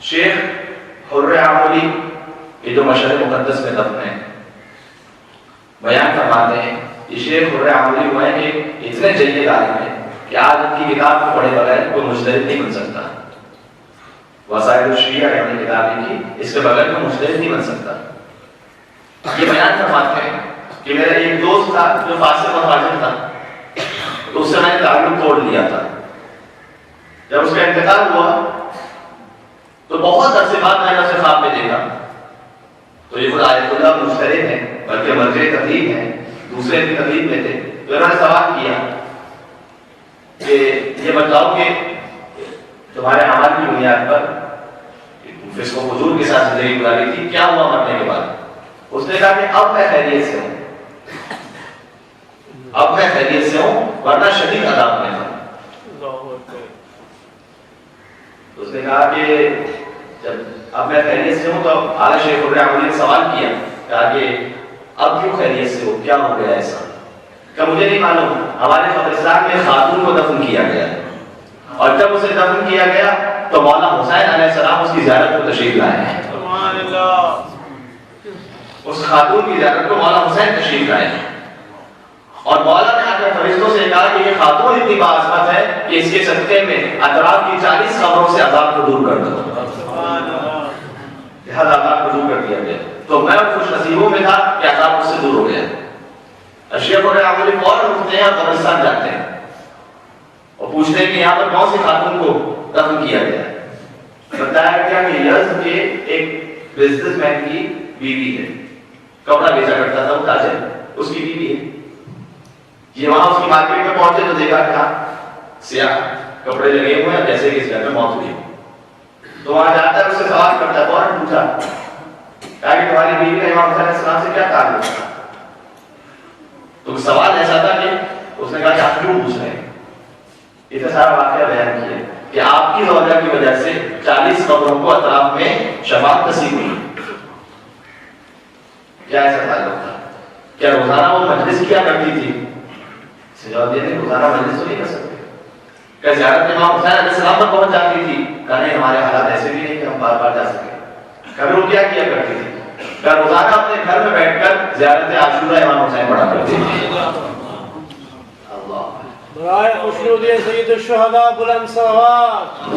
شیخ حر عاملی یہ جو مشہد مقدس میں دفن ہے بیان فرماتے ہیں یہ شیخ حر عاملی ہوئے کہ اتنے جید عالم ہیں کہ آج ان کی کتاب کو پڑھے بغیر کوئی مجتہد نہیں بن سکتا. وسائل الشریعہ ہے انہوں نے کتاب لکھی, اس کے بغیر کوئی مجتہد نہیں بن سکتا. یہ بیان فرماتے ہیں کہ میرا ایک دوست تھا جو فاسق اور فاجر تھا, تو اس سے میں نے تعلق توڑ لیا تھا. جب اس کا انتقال ہوا تو بہت عرصے بعد میں نے اسے خواب میں دیکھا. تو یہ خود آیت اللہ مشترک ہیں بلکہ مرجع تقلید ہیں, دوسرے بھی تقلید میں تھے. تو انہوں نے سوال کیا کہ یہ بتاؤ کہ تمہارے عمل کی بنیاد پر فسق و فجور کے ساتھ زندگی گزاری تھی, کیا ہوا مرنے کے بعد؟ اس نے کہا کہ اب میں خیریت سے ہوں, اب میں خیریت سے ہوں, ورنہ شدید عذاب میں تھا. اس نے کہا کہ جب اب میں خیریت سے ہوں تو اعلیٰ شیخ حر عاملی نے سوال کیا, کہا کہ اب کیوں خیریت سے ہو, کیا ہو گیا ایسا؟ کہ مجھے نہیں معلوم, ہمارے قبرستان میں خاتون کو دفن کیا گیا اور جب اسے دفن کیا گیا تو مولا حسین علیہ السلام اس کی زیارت کو تشریف لائے ہیں. سبحان اللہ. اس خاتون کی زیارت کو مولا حسین تشریف لائے ہیں اور مولا نے آ کر فرشتوں سے کہا کہ یہ خاتون اتنی باعظمت ہے کہ اس کے صدقے میں اطراف کی 40 قبروں سے عذاب کو دور کر دو. لہذا عذاب کو دور کر دیا گیا. تو میں خوش نصیبوں میں تھا کہ عذاب اس سے دور ہو گیا. شیخ حر عاملی فوراً اٹھتے ہیں اور قبرستان جاتے ہیں اور پوچھتے ہیں کہ یہاں پر کون سی خاتون کو دفن کیا گیا ہے. بتایا گیا کہ یزد کے ایک بزنس مین کی بیوی ہے, کپڑا بیچا کرتا تھا وہ تاجر, اس کی بیوی ہے. یہ وہاں اس کی مارکیٹ میں پہنچے تو دیکھا کہ سیاہ کپڑے لگے ہوئے ہیں جیسے کہ اس گھر میں موت ہوئی. تو وہاں جاتا ہے, اس سے سوال کرتا ہے, فوراً پوچھا کہ تمہاری بیوی کا امام حسین السلام سے کیا تعلق تھا؟ تو سوال ایسا تھا کہ اس نے کہا کہ آپ کیوں پوچھ رہے ہیں؟ اتنا سارا واقعہ بیان کیا کہ آپ کی زوجہ کی وجہ سے 40 قبروں کو اطراف میں شفاعت نصیب ہوئی. کیا ایسا تعلق تھا؟ کیا روزانہ وہ مجلس کیا کرتی تھی؟ جواب دیا نہیں, روزانہ مجلس تو نہیں کر سکتے. کیا زیارت امام حسین علیہ السلام پر پہنچ جاتی تھی؟ کہا نہیں, ہمارے حالات ایسے بھی نہیں کہ ہم بار بار جا سکیں. کبھی وہ کیا کرتی تھی؟ کیا روزانہ اپنے گھر میں بیٹھ کر زیارت عاشورہ امام حسین پڑھا کرتی تھی. برائے خوشنودی سید الشہداء بلند صلوات.